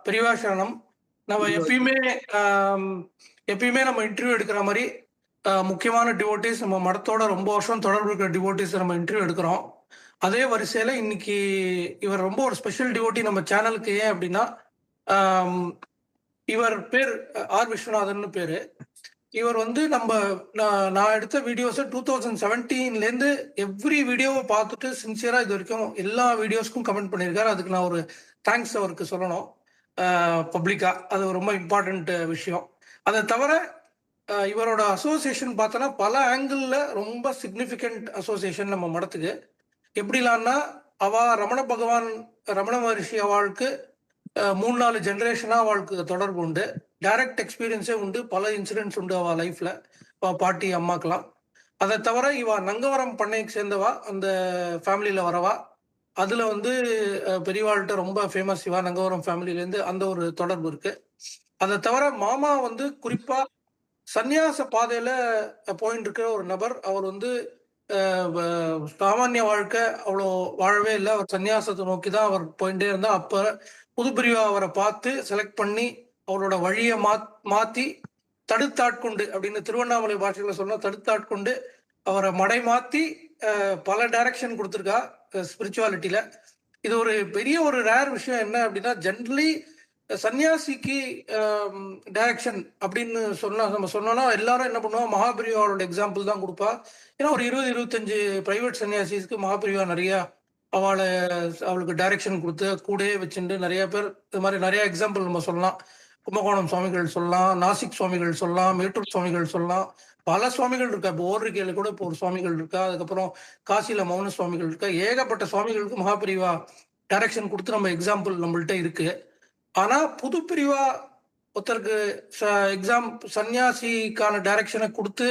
பெரியவா சரணம். நம்ம எப்பயுமே ஆம், எப்பயுமே நம்ம இன்டர்வியூ எடுக்கிற மாரி, முக்கியமான டிவோட்டீஸ் நம்ம மடத்தோட ரொம்ப வருஷம் தொடர்பு இருக்கிற டிவோட்டீஸ நம்ம இன்டர்வியூ எடுக்கிறோம். அதே வரிசையில இன்னைக்கு இவர் ரொம்ப ஒரு ஸ்பெஷல் டிவோட்டி நம்ம சேனலுக்கு. ஏன் அப்டின்னா, ஆம், இவர் பேர் ஆர். விஸ்வநாதன்னு பேரு. இவர் வந்து நான் எடுத்த வீடியோஸ 2017லேருந்து எவ்ரி வீடியோவ பார்த்துட்டு சின்சியரா இதுவரைக்கும் எல்லா வீடியோஸ்க்கும் கமெண்ட் பண்ணியிருக்காரு. அதுக்கு நான் ஒரு தேங்க்ஸ் அவருக்கு சொல்லணும். பப்ளிக்கா. அது ரொம்ப இம்பார்ட்டன்ட் விஷயம். அத தவிர இவரோட அசோசியேஷன் பார்த்தோன்னா, பல ஆங்கிள்ல ரொம்ப சிக்னிஃபிகன்ட் அசோசியேஷன் நம்ம மடத்துக்கு. எப்படிலான்னா, ரமண பகவான், ரமண மகரிஷி அவாளுக்கு 3, 4 ஜெனரேஷனா அவளுக்கு தொடர்பு உண்டு. டைரக்ட் எக்ஸ்பீரியன்ஸே உண்டு. பல இன்சிடென்ட்ஸ் உண்டு அவ லைஃப்ல. பாட்டி, அம்மாக்கெல்லாம். அத தவிர இவ நங்கவரம் பண்ணைக்கு சேர்ந்தவா. அந்த ஃபேமிலில வரவா. அதுல வந்து பெரியவாள்ட்ட ரொம்ப ஃபேமஸ் இவா நங்கவரம் ஃபேமிலிலேருந்து அந்த ஒரு தொடர்பு இருக்கு. அத தவிர மாமா வந்து குறிப்பா சந்நியாச பாதையில போயின்னு இருக்கிற ஒரு நபர். அவர் வந்து சாமானிய வாழ்க்கை அவ்வளோ வாழவே இல்ல. அவர் சந்நியாசத்தை நோக்கி தான் அவர் போயிட்டே இருந்தா. அப்ப புதுப்பிரிவா அவரை பார்த்து செலக்ட் பண்ணி அவரோட வழிய மாத்தி தடுத்தாட்கொண்டு அப்படின்னு திருவண்ணாமலை பாஷையில சொன்னா தடுத்தாட்கொண்டு அவரை மடை மாத்தி பல டைரக்ஷன் கொடுத்துருக்கா ஸ்பிரிச்சுவாலிட்டியில. இது ஒரு பெரிய ஒரு ரேர் விஷயம். என்ன அப்படின்னா, ஜென்ரலி சன்னியாசிக்கு டைரக்ஷன் அப்படின்னு நம்ம சொன்னோம்னா எல்லாரும் என்ன பண்ணுவோம், மகாபிரிவாவோட எக்ஸாம்பிள் தான் கொடுப்பா. ஏன்னா ஒரு 20-25 பிரைவேட் சன்னியாசிஸ்க்கு மகாபிரிவா நிறைய அவளுக்கு டைரக்ஷன் கொடுத்து கூடயே வச்சுட்டு நிறைய பேர் இது மாதிரி நிறைய எக்ஸாம்பிள் நம்ம சொல்லலாம். கும்பகோணம் சுவாமிகள் சொல்லலாம், நாசிக் சுவாமிகள் சொல்லலாம், மேட்டூர் சுவாமிகள் சொல்லலாம். பல சுவாமிகள் இருக்கா. இப்போ ஓரிக்கையில கூட இப்போ ஒரு சுவாமிகள் இருக்கா. அதுக்கப்புறம் காசியில மௌன சுவாமிகள் இருக்கா. ஏகப்பட்ட சுவாமிகளுக்கு மகாபிரிவா டைரக்ஷன் கொடுத்து நம்ம எக்ஸாம்பிள் நம்மள்ட்ட இருக்கு. ஆனா புது பிரிவா ஒருத்தருக்கு எக்ஸாம் சன்னியாசிக்கான டைரக்ஷனை கொடுத்து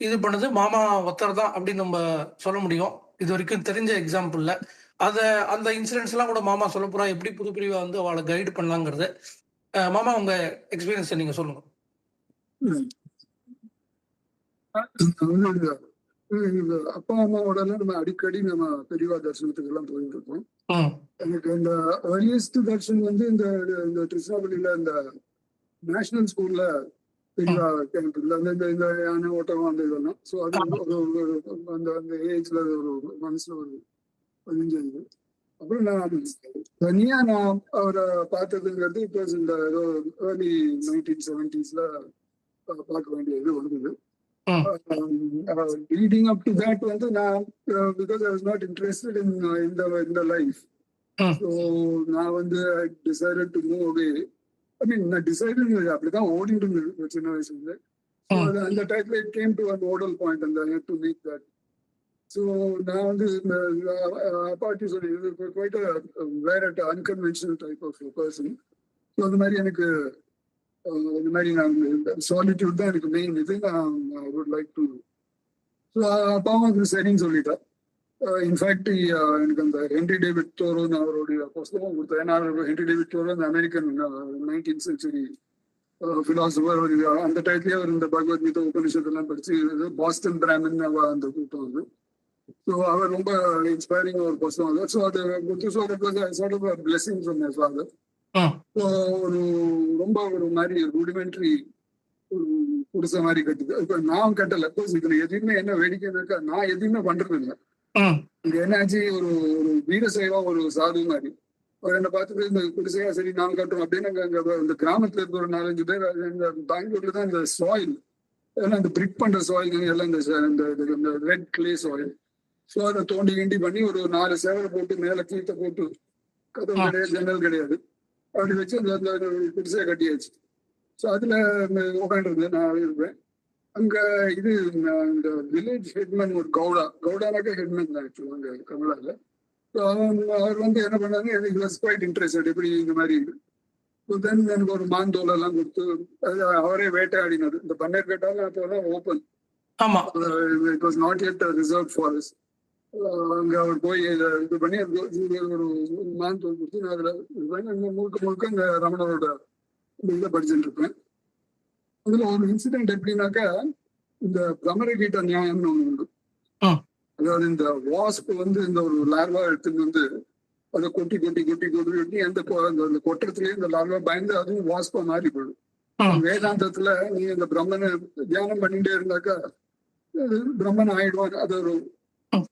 இது பண்ணது மாமா ஒருத்தர் தான் அப்படின்னு நம்ம சொல்ல முடியும். இது வரைக்கும் தெரிஞ்ச எக்ஸாம்பிள்ல அந்த இன்சிடென்ட்ஸ் எல்லாம் கூட மாமா சொல்ல போறா. எப்படி புது பிரிவா வந்து அவளை கைடு பண்ணலாங்கிறது. மாமா உங்க எக்ஸ்பீரியன்ஸ் நீங்க சொல்லுங்க. அப்பா அம்மாவோட நம்ம அடிக்கடி நம்ம பெரியவா தரிசனத்துக்கு எல்லாம் போயிட்டு இருக்கோம். எனக்கு இந்த ஏர்லியஸ்ட் தர்ஷன் வந்து இந்த திருச்சிராப்பள்ளியில இந்த நேஷனல் ஸ்கூல்ல பெரியவா கேம்ப்ல இந்த யானை ஓட்டம் அந்த இதெல்லாம். ஸோ அது அந்த ஏஜ்ல ஒரு மனசுல ஒரு பதிஞ்சது. அப்புறம் நான் அவரை பார்த்ததுங்கிறது இப்போ இந்த ஏர்லி 1970s பார்க்க வேண்டிய இது வந்தது. Leading up to that வந்து நான் because I was not interested in the life. So நான் வந்து I decided to move away. I mean நான் decided அப்படிதான் ஓடிட்டு இருந்தது சின்ன வயசுல இருந்து. அந்த டைப்ல it came to a nodal point and I had to make that. So நான் வந்து பாட்டி சொல்லி quite a very unconventional type of person. So அந்த மாதிரி எனக்கு இந்த மாதிரி நான் சாலிட்யூட் தான் எனக்கு மெயின் இது. நான் வுட் லைக் டு அப்பாவுக்கு சரின்னு சொல்லிட்டேன். இன்ஃபேக்ட் எனக்கு அந்த ஹென்ரி டேவிட் தோரோன்னு அவருடைய புஸ்தகம் கொடுத்தேன். ஏன்னா ஹென்ரி டேவிட் தோரோ அந்த அமெரிக்கன் 19th century பிலாசபர். அந்த டைப்லேயே அவர் இந்த பகவத்கீதை உபனிஷத்தெல்லாம் படிச்சு பாஸ்டன் பிராமின் அந்த கூட்டம் வந்து. ஸோ அவர் ரொம்ப இன்ஸ்பைரிங் ஒரு புஸ்தகம் அது. ஸோ அது கொடுத்து பிளெஸிங் ஃப்ரம் மை ஃபாதர். ஒரு ரொம்ப ஒரு மாதிரி ரூடிமெண்ட்ரி ஒரு குடிசை மாதிரி கட்டுது. இப்ப நான் கட்டல. இதுல எதுவுமே என்ன வேடிக்கைனாக்கா நான் எதுவுமே பண்றது இல்லை. இது என்னாச்சு, ஒரு வீரசைவா ஒரு சாது மாதிரி அவர் என்ன பார்த்துட்டு இந்த குடிசையா சரி நான் கட்டுறோம் அப்படின்னு இந்த கிராமத்துல இருக்க ஒரு 4-5 பேர் இந்த பெங்களூர்ல தான் இந்த சாயில் எல்லாம் இந்த பிரிக் பண்ற சாயில் எல்லாம் இந்த ரெட் கிளே சாயில். ஸோ அதை தோண்டி கிண்டி பண்ணி ஒரு 4 சேவலை போட்டு மேல கீழே போட்டு கதவு கிடையாது, ஜன்னல் கிடையாது, அப்படி வச்சு அந்த குடிசையை கட்டியாச்சு. ஸோ அதுல உட்காந்துருந்தேன் நான் இருப்பேன். அங்க இது இந்த வில்லேஜ் ஹெட்மேன் ஒரு கவுடானாக்க ஹெட்மேன் தான் ஆக்சுவலா அங்க கமலால. ஸோ அவர் வந்து என்ன பண்ணாங்க, எனக்கு வாஸ் குவைட் இன்ட்ரெஸ்டட் எப்படி இந்த மாதிரி. ஸோ தென் எனக்கு ஒரு மாந்தோலெல்லாம் கொடுத்து அவரே வேட்டையாடினது. இந்த பன்னீர் கேட்டாலும் அப்போதான் open. It was not yet reserve forest. அங்க அவர் போய் இது பண்ணி ஒரு மாந்தோல் கொடுத்து நான் அதுல முழுக்க இந்த ரமணரோட இதை படிச்சுட்டு இருப்பேன். அதுல ஒரு இன்சிடென்ட் எப்படின்னாக்கா, இந்த பிரமரகீட்ட நியாயம்னு ஒண்ணு உண்டு. அதாவது இந்த வாஸ்ப் வந்து இந்த ஒரு லார்வா எடுத்துட்டு வந்து அதை கொட்டி கொட்டி கொட்டி கொட்டி கொட்டி அந்த கொட்டத்திலேயே இந்த லார்வா பயந்து அதுவும் வாஸ்பா மாறி போயிடும். வேதாந்தத்துல நீ இந்த பிரம்மனை தியானம் பண்ணிட்டே இருந்தாக்கா பிரம்மன் ஆயிடுவான். அது ஒரு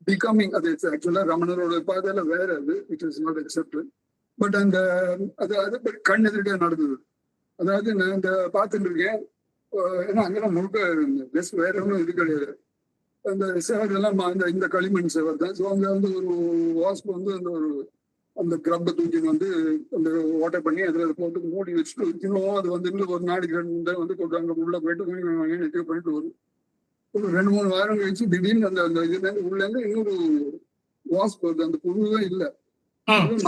பிகமிங். அது ஆக்சுவலா ரமணரோட பாதையில வேற. அது it is not accepted. But அந்த அது கண் எதிர்க்க நடந்தது. அதாவது நான் இந்த பார்த்துட்டு இருக்கேன். ஏன்னா அங்கெல்லாம் முழுக்க வேற ஒன்றும் இது கிடையாது. அந்த சேவர் எல்லாம் இந்த களிமண் சேவர் தான். ஸோ அங்க வந்து ஒரு வாஸ்ப் வந்து அந்த கிரப்பை தூக்கின்னு வந்து அந்த ஓட்டை பண்ணி அதில் போட்டு மூடி வச்சுட்டு இன்னும் அது வந்து ஒரு நாளைக்கு 2 வந்து கொண்டு அங்கே உள்ள போயிட்டு நெட்டிவ் பண்ணிட்டு வரும். ஒரு 2-3 வாரம் கழிச்சு திடீர்னு அந்த இதுல உள்ள இருந்து இன்னொரு வாஸ்ப் வருது. அந்த புழுவே இல்லை,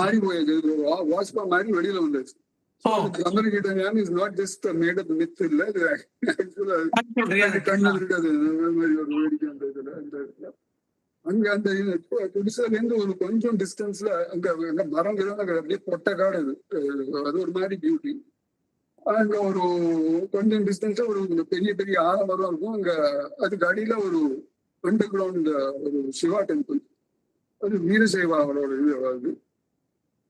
மாறி போயாச்சு. வாஸ்பா மாதிரி வெளியில வந்துச்சு. Communicator is not just made up myth இல்ல, இது கண்ணு இருக்காது. மாதிரி ஒரு வேடிக்கை அந்த இதுல அங்க அந்த குடிசைல இருந்து ஒரு கொஞ்சம் டிஸ்டன்ஸ்ல அங்க மரங்கள் அப்படியே பொட்டை காடு. அது ஒரு மாதிரி பியூட்டி. அங்க ஒரு கொஞ்சம் டிஸ்டன்ஸ்ல ஒரு பெரிய பெரிய ஆலமரம் இருக்கும். அங்க அதுக்கு அடியில ஒரு அண்டர் கிரவுண்ட் ஒரு சிவா டெம்பிள். அது வீரசைவா அவரோட இது. அதாவது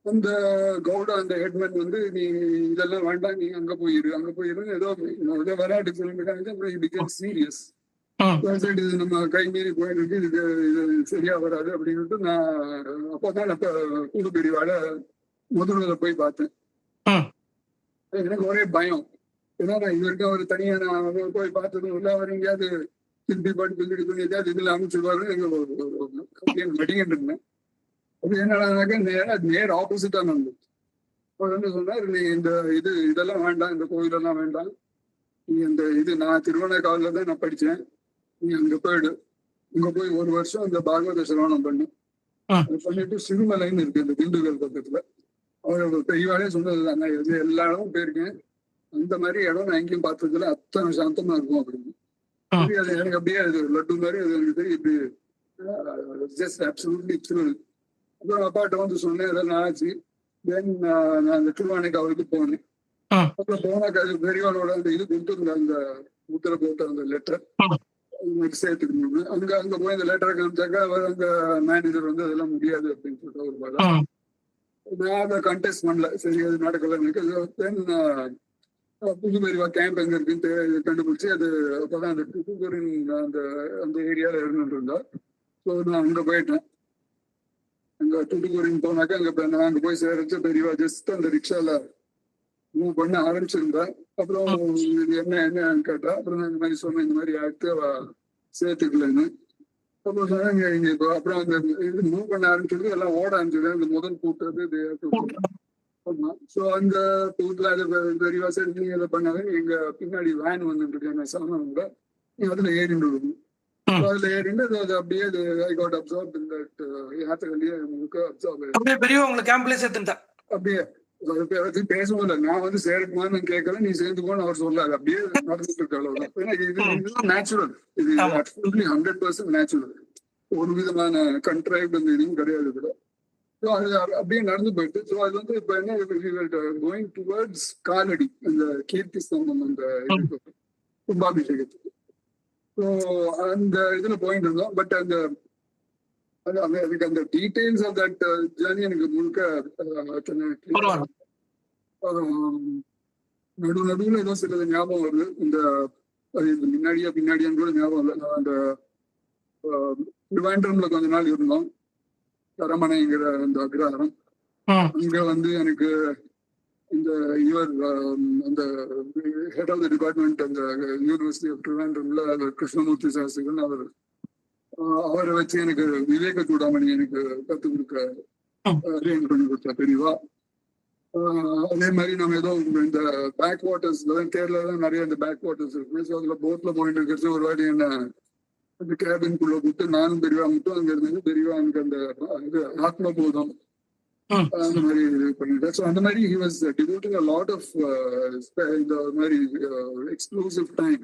அந்த கவுடா அந்த ஹெட்மேன் வந்து நீ இதெல்லாம் வேண்டாம், நீ அங்க போயிரு ஏதோ விளையாட்டு சொல்லிட்டு சீரியஸ். இது நம்ம கை மீறி போயிட்டு இருக்கு, இது சரியா வராது அப்படின்ட்டு நான் அப்போதான் கூடு பிரிவாட முதல்ல போய் பார்த்தேன். எனக்கு ஒரே பயம். ஏன்னா நான் இது வரைக்கும் அவர் தனியா நான் போய் பார்த்ததும் இல்லை. அவர் எங்கேயாவது திருப்பி பாட்டு ஏதாவது இதுல அமைச்சிருவாரு மடிக்கிட்டு இருந்தேன். அது என்னடானாக்கா நேர் ஆப்போசிட்டா நடந்தது. அவர் வந்து சொன்னார், நீ இதெல்லாம் வேண்டாம், இந்த கோயிலெல்லாம் வேண்டாம், நீ இந்த நான் திருவண்ணாமலையில தான் நான் படிச்சேன், நீ அங்க போயிடு. அங்க போய் 1 வருஷம் அந்த பாகவத சிரவணம் பண்ணு. அது பண்ணிட்டு சிறுமலைன்னு இருக்கு இந்த திண்டுக்கல் பக்கத்துல. அவர் பெரியவாளே சொன்னதுதான், நான் எல்லா இடமும் போயிருக்கேன், அந்த மாதிரி இடம் நான் எங்கேயும் பார்த்ததுல அத்தனை சாந்தமா இருக்கும் அப்படின்னு. அது எனக்கு அப்படியே அது லட்டு மாதிரி அது எனக்கு தெரியும். இப்படி ஜஸ்ட் அப்சல்யூட்லி த்ரில். அப்புறம் அப்பாட்ட வந்து சொன்னேன், இதெல்லாம் ஆச்சு. தென் நான் அந்த திருவானைக்காவலுக்கு போனேன். அப்புறம் போனாக்கா பெரியவாளோட அந்த இது கொடுத்துருந்த அந்த உத்தர போட்ட அந்த லெட்டர் சேர்த்துக்கணும்னு அங்க போய் அந்த லெட்டரை காமிச்சாக்கா அவர் அங்க மேனேஜர் வந்து அதெல்லாம் முடியாது அப்படின்னு சொல்லிட்டு ஒரு பாடம். நான் அதை கண்டெஸ்ட் பண்ணல, சரி அது நடக்கல எனக்கு. தென் புது பெரியவா கேம்ப் எங்க இருக்குன்னு கண்டுபிடிச்சு அது அப்பதான் அந்த தூத்துக்குடியின் அந்த ஏரியால இருந்துட்டு இருந்தா. ஸோ நான் அங்க போயிட்டேன். அங்க தூத்துக்குடின்னு போனாக்கா நான் அங்க போய் சேரச்சு பெரியவா ஜஸ்ட் அந்த ரிக்ஷால மூவ் பண்ண ஆரம்பிச்சிருந்தேன். அப்புறம் என்னன்னு கேட்டா, அப்புறம் நான் இந்த மாதிரி சொன்னேன், இந்த மாதிரி ஆக்டு சேர்த்துக்கலன்னு. அப்புறம் சொன்னாங்க இங்க இப்போ அப்புறம் அந்த இது மூவ் பண்ண ஆரம்பிச்சது எல்லாம் ஓட ஆரம்பிச்சது. அந்த முதல் கூட்டது ஆமா. ஸோ அந்த கூட்டுல அது பெரியவா சரி நீங்க இதை பண்ணாங்க, எங்க பின்னாடி வேன் வந்துட்டு இருக்கேன் சாமான்ல, நீங்க அதுல ஏறிண்டு விடுங்க. அதுல ஏறிண்டு அது அப்படியே ஐ காட் அப்சார்ப் இந்த யாத்திரையிலேயே முழுக்க அப்சார்ப் பெரியவா உங்களை கேம்ப்ல சேர்த்துட்டா. அப்படியே பேசவும் இல்லை. நான் வந்து சேருக்குமான்னு கேட்கறேன், நீ சேர்ந்துக்கோன்னு அவர் சொல்லாது. அப்படியே நடந்துட்டு இருக்க அளவுதான். ஏன்னா இதுதான் நேச்சுரல். இது அப்சல்யூட்லி 100% நேச்சுரல். ஒரு விதமான கண்ட்ரைவ்ட் அந்த இதுவும் கிடையாது இதுல. ஸோ அது அப்படியே நடந்து போயிட்டு. ஸோ அது வந்து இப்போ என்ன கோயிங் டுவர்ட்ஸ் காலடி அந்த கீர்த்தி ஸ்தம்பம் அந்த கும்பாபிஷேகத்துக்கு. ஸோ அந்த இதுல போயிட்டு இருந்தோம். பட் அதுக்கு அந்த டீடைல்ஸ் ஆஃப் தட் ஜேர்னி எனக்கு முழுக்க நடுவில் ஏதோ சிலது ஞாபகம் வருது. இந்த பின்னாடியான்னு கூட ஞாபகம் இல்லை. நான் அந்த திருவேண்டரம்ல கொஞ்ச நாள் இருந்தோம். தரமணைங்கிற அந்த அக்ரஹாரம். அங்க வந்து எனக்கு இந்த அந்த ஹெட் ஆஃப் த டிபார்ட்மெண்ட் அந்த யூனிவர்சிட்டி ஆஃப் திருவேண்டரம்ல கிருஷ்ணமூர்த்தி சாஸ்திரிகள் அவரை வச்சு எனக்கு விவேக சூடாமணி எனக்கு கற்றுக் கொடுக்க அரேஞ்ச் பண்ணி கொடுத்தா பெரியவா. அதே மாதிரி நம்ம ஏதோ இந்த பேக் வாட்டர்ஸ்ல தான் கேரளா தான் நிறைய இந்த பேக் வாட்டர்ஸ் இருக்கு. ஸோ அதுல போட்ல போயிட்டு இருக்கிறது ஒரு வாட்டி என்ன அந்த கேபின்குள்ள கூப்பிட்டு நானும் பெரியவா மட்டும் அங்க இருந்தது. பெரியவா எனக்கு அந்த இது ஆத்மபோதம் அந்த மாதிரி இது பண்ணிட்டேன். ஸோ அந்த மாதிரி he was devoting a lot of இந்த மாதிரி எக்ஸ்க்ளூசிவ் டைம்.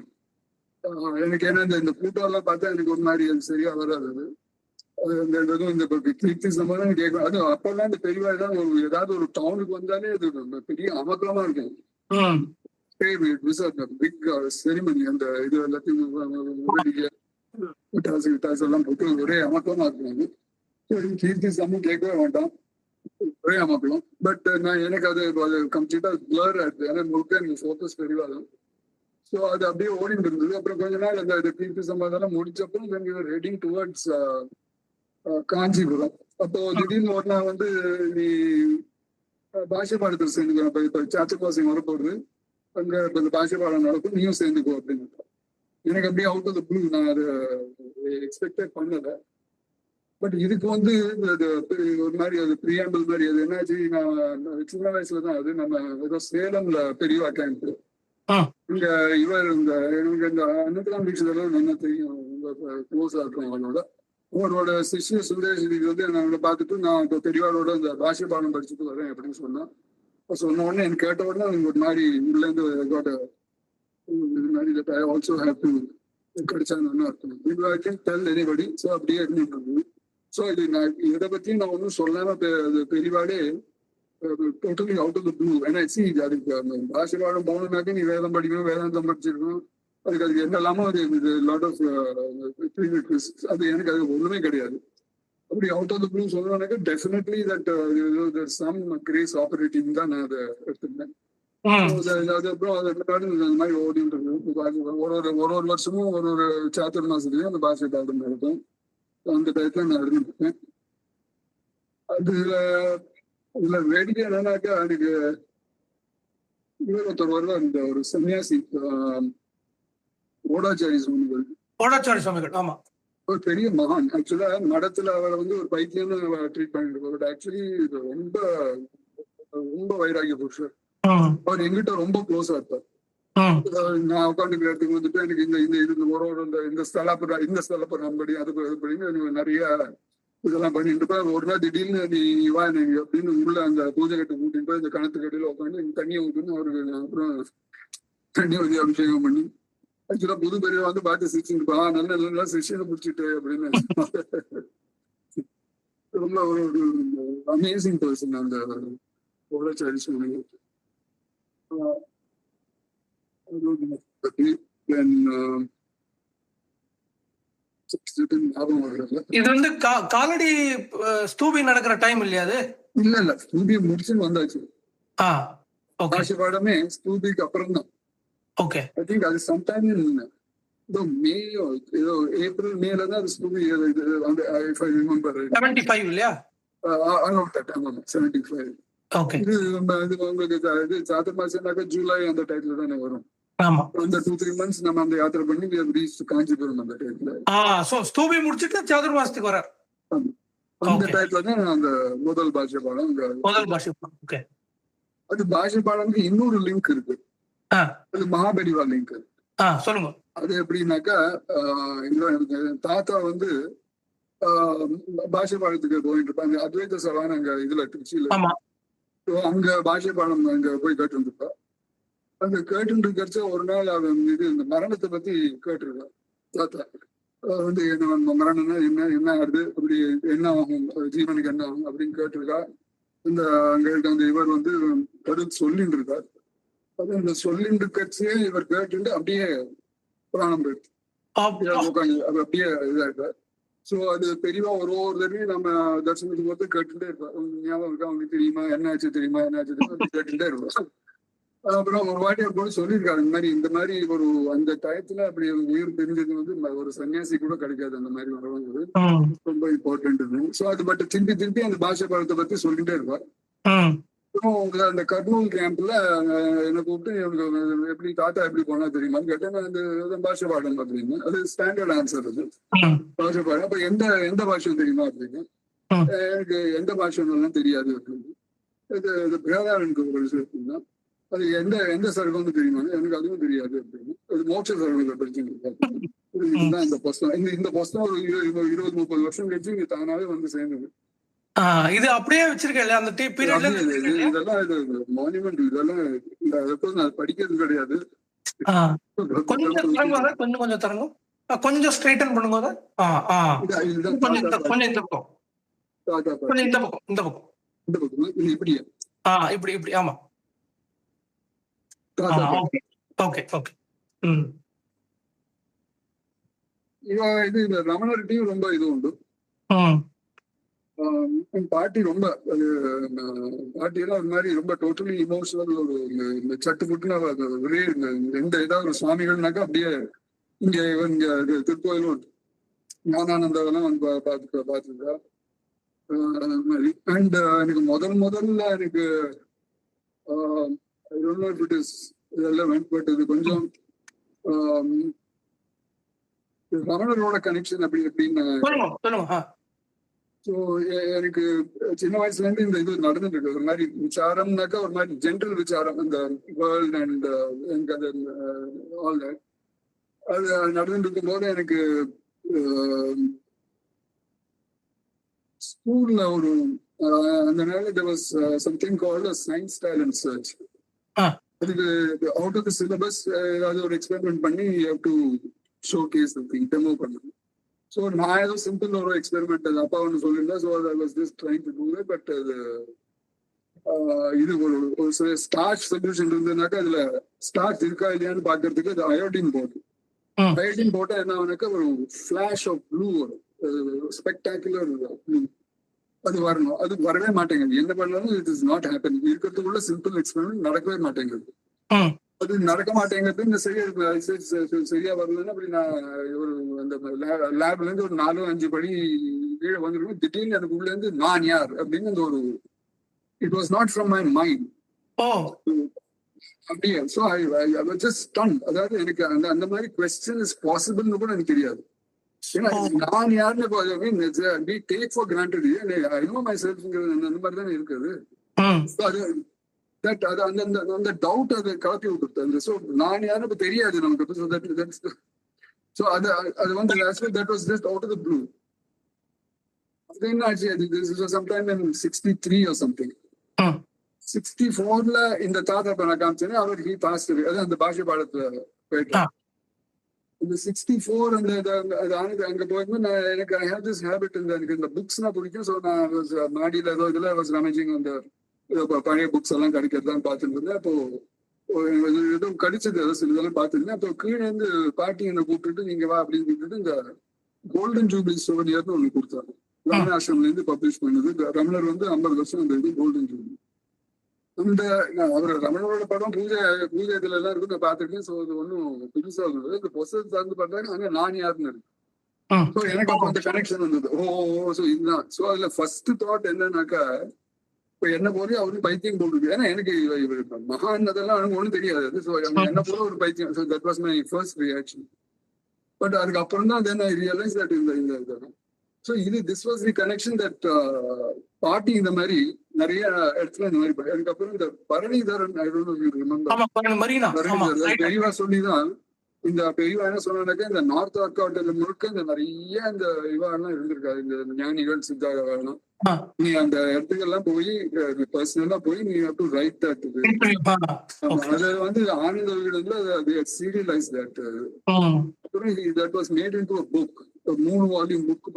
எனக்கு ஏன்னா இந்த கூட்டம் எல்லாம் பார்த்தா எனக்கு ஒரு மாதிரி அது சரியா வராது. இந்த கீர்த்தி சம்பந்தம் கேட்கும். அது அப்பெல்லாம் இந்த பெரியவா ஏதாவது ஏதாவது ஒரு டவுனுக்கு வந்தாலே அது பெரிய அமக்கலமா இருக்கும். பிக் செரிமனி அந்த இது எல்லாத்தையும் எல்லாம் போட்டு ஒரே அமக்கலமா இருக்கும். கீர்த்தி சம்பந்தம் கேட்கவே வேண்டாம். புரியாமக்கலாம். பட் நான் எனக்கு அது கம்ப்ளீட்டா பிளர் ஆயிடுது. ஏன்னா முழுக்க எனக்கு ஃபோக்கஸ் தெரியவாது. ஸோ அது அப்படியே ஓடிட்டு இருந்தது. அப்புறம் கொஞ்ச நாள் அந்த கீர்த்தி சம்பாதெல்லாம் முடிச்சப்பறம் ஹெட்டிங் டுவர்ட்ஸ் காஞ்சிபுரம். அப்போ திடீர்னு ஒரு நாள் வந்து நீ பாஷை பாடத்தில் சேர்ந்துக்கோ, இப்ப சாத்துப்பாசம் வரப்போகுது, அங்க இந்த பாஷை பாடம் நடக்கும், நீயும் சேர்ந்துக்கோ அப்படின்னு. எனக்கு அப்படியே அவுட் ஆஃப் த ப்ளூ, நான் அதை எக்ஸ்பெக்டே பண்ணல. பட் இதுக்கு வந்து ஒரு மாதிரி அது பிரியாம்பிள் மாதிரி அது என்னாச்சு, நான் சின்ன வயசுல தான் அது நம்ம ஏதோ சேலம்ல பெரியவா கேம்ப் இங்க இவர் இந்த அன்னதாம் தீட்சிதெல்லாம் நல்லா தெரியும், க்ளோஸா இருக்கும் அவனோட. அவரோட சிஷ்ய சுந்தரேஷ் வந்து என்னோட பார்த்துட்டு நான் இப்போ பெரியவாரோட இந்த பாஷை பாடம் படிச்சுட்டு வரேன் அப்படின்னு சொன்னான். சொன்ன உடனே எனக்கு கேட்ட உடனே எனக்கு ஒரு மாதிரி உள்ளேருந்து இது மாதிரி that I also have to கிடைச்சா நல்லா இருக்கும். I can tell anybody. So அப்படியே இருந்துட்டு. ஸோ இது நான் இதை பற்றியும் நான் ஒன்றும் சொல்லாம பெரியவாடே totally out of the blue. ஏன்னா சி அதுக்கு பாஷை பாடம் போகணும்னாக்கே நீ வேதம் படிக்கணும், வேதாந்தம் படிச்சிருக்கணும், அதுக்கு என்னெல்லாமோ அது லாட் ஆஃப் அது எனக்கு அது ஒண்ணுமே கிடையாது. அப்படி அவுட் ஆஃப் த ப்ளூ சொல்லணும்னாக்கா definitely that some grace operating தான் நான் அதை எடுத்துருந்தேன். அதுக்கப்புறம் அந்த மாதிரி ஓடிட்டு இருக்கு. ஒரு வருஷமும் ஒரு சாத்துர் மாசத்துலயும் அந்த பாஷை பாடம் நடக்கும். அந்த டயத்துல நான் இருந்துருக்கேன். இதுல வேடிக்கை என்னன்னாக்கா எனக்கு ஒருத்தர் வருவார், இந்த ஒரு சன்னியாசி ஓடாச்சாரி சுவாமிகள். ஆமா, ஒரு பெரிய மகான். ஆக்சுவலா மடத்துல அவரை வந்து ஒரு பைத்தியம்னு ட்ரீட் பண்ணிட்டு பட் ஆக்சுவலி ரொம்ப ரொம்ப வைராகிய புருஷர். அவர் எங்கிட்ட ரொம்ப க்ளோஸா இருப்பார். நான் உட்காந்துக்கிற இடத்துக்கு வந்துட்டு எனக்கு இந்த ஸ்தலப்பு நம்படி அதுக்கு நிறைய இதெல்லாம் பண்ணிட்டு இருப்பேன். ஒரு நாள் திடீர்னு நீ வா அப்படின்னு உள்ள அந்த பூஜை கட்டை கூட்டிட்டு போய் இந்த கணத்து கடையில உட்காந்து தண்ணியை ஊற்றுன்னு அவருக்கு அப்புறம் தண்ணி ஊற்றி அபிஷேகம் பண்ணி ஆக்சுவலா புது பெரிய வந்து பார்த்து சிரிச்சுருப்பா, நல்ல நல்லா சிஷியனை பிடிச்சிட்டு அப்படின்னு. ரொம்ப ஒரு அமேசிங் பர்சன் அந்த ஓடாச்சாரி சுவாமி பத்தி. இது வந்து காலடி ஸ்தூபி நடக்கிற டைம் இல்லையா அது? இல்ல ஸ்தூபி முடிச்சுன்னு வந்தாச்சு. பாஷை பாடமே ஸ்தூபிக்கு அப்புறம் தான். ஓகே, ஐ திங்க் அது சம்டைம் ஏதோ மேயோ ஏதோ ஏப்ரல் மேல தான் அது ஸ்தூபி அந்த இஃப் ஐ ரிமெம்பர் 75 இல்லையா? 75. ஓகே, இது உங்களுக்கு இது சாத்துர் மாசம்னாக்கா ஜூலை அந்த டைத்துல தானே வரும். ஆமா, அந்த 2-3 months நம்ம அந்த யாத்திரை பண்ணி காஞ்சிபுரம் அந்த டைத்துல. சோ ஸ்தூபி முடிச்சிட்டு சாதுர் மாசத்துக்கு வரார். அந்த டைத்துல தான் அந்த முதல் பாஷை பாடம். ஓகே, அது பாஷை பாடம்க்கு இன்னொரு லிங்க் இருக்கு. அது மகாபெரிவா லிங்க். சொல்லுங்க. அது எப்படின்னாக்கா தாத்தா வந்து பாஷை பாடத்துக்கு போயிட்டு இருப்பாங்க. அத்வைத சபான்னு அங்க இதுல திருச்சியில அங்க பாஷை பாடம் அங்க போய் கேட்டு இருப்பா. அங்க கேட்டு இருக்கிறச்ச ஒரு நாள் அவன் இந்த மரணத்தை பத்தி கேட்டிருக்கான் தாத்தா. வந்து என்ன மரணம்னா என்ன ஆகுது, அப்படி என்ன ஆகும், ஜீவனுக்கு என்ன ஆகும் அப்படின்னு கேட்டிருக்கா. இந்த அங்க இருக்க அந்த இவர் வந்து கருத்து சொல்லிட்டு இருக்கார். அது அந்த சொல்லிட்டு இருக்கச்சே இவர் கேட்டு அப்படியே புராணம் போயிடுச்சு. உட்காந்து அது அப்படியே இதாயிருக்கார். ஸோ அது பெரியவா ஒரு தடவையும் நம்ம தரிசனத்துக்கு போது கேட்டுட்டே இருப்போம். ஞாபகம் இருக்கா, அவங்களுக்கு தெரியுமா, என்ன ஆச்சு தெரியுமா கேட்டுட்டே இருப்போம். அப்புறம் ஒரு வாட்டி கூட சொல்லியிருக்காரு, இந்த மாதிரி ஒரு அந்த டயத்துல அப்படி உயிர் தெரிஞ்சது வந்து ஒரு சன்னியாசி கூட கிடைக்காது. அந்த மாதிரி வரவங்க ரொம்ப இம்பார்ட்டன்ட். ஸோ அது பட் திருப்பி அந்த பாஷை பாடத்தை பத்தி சொல்லிட்டே இருப்பார். அப்புறம் அந்த கர்னூல் கேம்ப்ல என்னை கூப்பிட்டு எப்படி தாத்தா எப்படி போனா தெரியுமான்னு கேட்டேன். அந்த பாஷை பாடம் அப்படின்னு அது ஸ்டாண்டர்ட் ஆன்சர். அது பாஷை பாடம். அப்ப எந்த பாஷை தெரியுமா அப்படின்னு. எனக்கு எந்த பாஷைன்னு தெரியாது அப்படின்னு. இது பிரேதாரனுக்கு ஒரு விஷயம் அப்படின்னா அது எந்த சர்க்கம்னு தெரியுமா, எனக்கு அதுவும் தெரியாது அப்படின்னு. அது மோட்ச சர்க்கங்களை படிச்சுருக்காங்க. இதுதான் இந்த புஸ்தகம். இந்த புஸ்தகம் ஒரு 20-30 வருஷம் கழிச்சு இங்க தானாவே வந்து சேர்ந்தது. இது அப்படியே வச்சிருக்கேன் அந்த பீரியட்ல. இதெல்லாம் இது மானுமெண்ட். இதெல்லாம் நான் படிக்கிறது கிடையாது. கொஞ்சம் தரணும், கொஞ்சம் ஸ்ட்ரைட்டன் பண்ணுங்க. கொஞ்சம் இந்த பக்கம், கொஞ்சம் இந்த பக்கம் இப்படியா? இப்படி. ஆமா, ஓகே. இது ரமணர்கிட்டையும் ரொம்ப இது உண்டு. பாட்டி ரொம்ப பாட்டியெல்லாம் ஒரு மாதிரி ரொம்ப டோட்டலி இமோஷனல். ஒரு இந்த சட்டுப்புட்டுனா ஒரே எந்த ஏதாவது ஒரு சுவாமிகள்னாக்கா அப்படியே இங்க திருக்கோயிலும் ஞானானந்தாவெல்லாம் வந்து பார்த்துருக்கா. அது மாதிரி. அண்ட் எனக்கு முதல்ல எனக்கு relevant, பட் இது கொஞ்சம் ரமணரோட கனெக்ஷன் அப்படி அப்படின்னு. ஸோ எனக்கு சின்ன வயசுல இருந்து இந்த இது நடந்துட்டு இருக்கு. ஒரு மாதிரி விசாரம்னாக்கா ஒரு மாதிரி ஜென்ரல் விசாரம், இந்த வேர்ல்ட் அண்ட் ஆல் தட். அது நடந்துட்டு இருக்கும் போது எனக்கு ஸ்கூல்ல ஒரு அந்த நேரம் there was something called a science talent search. அதுக்கு அவுட் ஆஃப் த சிலபஸ் ஏதாவது ஒரு எக்ஸ்பெரிமெண்ட் பண்ணி you have to showcase the thing, demo பண்ணணும். ஸோ நான் ஏதோ சிம்பிள் ஒரு எக்ஸ்பெரிமெண்ட் அது அப்பா ஒன்று சொல்லியிருந்தேன். So I was just trying to do it. But அது இது ஒரு ஸ்டார்ச் சொல்யூஷன் இருந்ததுனாக்கா அதுல ஸ்டார்ச் இருக்கா இல்லையான்னு பாக்குறதுக்கு அது அயோடின் போட்டு அயோடின் போட்டா என்ன ஆகுனாக்கா ஒரு ஃபிளாஷ் ஆஃப் ப்ளூ வரும், ஸ்பெக்டாகுலர் ப்ளூ. அது வரணும். அது வரவே மாட்டேங்குது. என்ன பண்ணாலும் இட் இஸ் நாட் ஹேப்பனிங். இருக்கிறதுக்குள்ள சிம்பிள் எக்ஸ்பெரிமெண்ட் நடக்கவே மாட்டேங்குது. அது நடக்க மாட்டேங்கிறது. இந்த சரியா வரலன்னா அப்படி நான் ஒரு அந்த லேப்ல இருந்து ஒரு 4-5 படி கீழே வந்துருக்கணும். திடீர்னு எனக்கு உள்ள இருந்து நான் யார் அப்படின்னு அந்த ஒரு it was not from my mind அப்படியே. So I was just stunned. அதாவது எனக்கு அந்த மாதிரி குவெஸ்சன் இஸ் பாசிபிள்னு கூட எனக்கு தெரியாது. ஏன்னா நான் யாருன்னு take for granted. I know my செல்ஃப்ங்கிறது அந்த மாதிரி தானே இருக்குது. அந்த டவுட் அதை கலப்பி விட்டுருது. ஸோ நான் யாரும் தெரியாது நமக்கு. ஸோ அது வந்து that was just out of the blue. அது என்ன ஆச்சு, அது சம்டைம் இன் 63 or something. 64ல இந்த தாத்தா பண்ண காமிச்சேன்னு அவர் ஹி பாஸ்ட். அது அந்த பாஷை பாடத்துல போயிட்டு இந்த 64 அங்க போயிருந்தோம். நான் எனக்கு ஐ ஹேவ் திஸ் ஹேபிட். எனக்கு இந்த புக்ஸ்னா பிடிக்கும். ஸோ நான் மாடியில ஏதோ இதுல வாஸ் ரமேஜிங் அந்த பழைய புக்ஸ் எல்லாம் கிடைக்கிறதான் பார்த்துட்டு இருந்தேன். அப்போ ஏதோ கிடைச்சது ஏதோ சில இதெல்லாம் பார்த்துருந்தேன். அப்போ கீழே இருந்து பாட்டி என்னை கூப்பிட்டுட்டு நீங்க வா அப்படின்னு கூப்பிட்டுட்டு இந்த கோல்டன் ஜூப்ளி சோனியர்னு ஒண்ணு கொடுத்தாங்க. ரமண ஆசிரம்ல இருந்து பப்ளிஷ் பண்ணது. ரமணர் வந்து 50 வருஷம் அந்த இது கோல்டன் ஜூப்ளி. அந்த அவர் ரமணரோட படம் பூஜை இதுல எல்லாம் இருக்கு நான் பார்த்துருக்கேன். ஸோ அது ஒன்றும் புதுசா இருந்தது. இந்த பொசல் சார்ந்து பார்த்தாங்க. அங்க நான் யாருன்னு இருக்கு. ஸோ எனக்கு அப்போ அந்த கனெக்ஷன் வந்தது. ஸோ இதுதான். ஸோ அதுல ஃபர்ஸ்ட் தாட் என்னன்னாக்கா, இப்ப என்ன போல அவரு பைத்தியம் போட்டுருக்கு. ஏன்னா எனக்கு மகான் அதெல்லாம் எனக்கு ஒன்றும் தெரியாது. ஸோ என்ன போல ஒரு பைத்தியம். So that was my first reaction. But அதுக்கப்புறம் தான் தென் ஐ ரியலைஸ் தட் இந்த so this was the connection that பாட்டி இந்த மாதிரி நிறைய இடத்துல இந்த மாதிரி. அதுக்கப்புறம் இந்த பரணிதரன் பெரியவா சொல்லிதான் இந்த பெரியவா என்ன சொன்னாக்க, இந்த நார்த் அக்காட்டில முழுக்க இந்த நிறைய இந்த இவாலாம் இருந்திருக்காரு. இந்த ஞானிகள் சித்தாரெல்லாம் நீ அந்த இடத்துக்கெல்லாம் போய் பர்சனலா போய் நீ ஹேவ் டு ரைட் தட். அது வந்து ஆனந்த விகடன்ல சீரியலைஸ் தட். அப்புறம் that was made into a book, 3 volume book.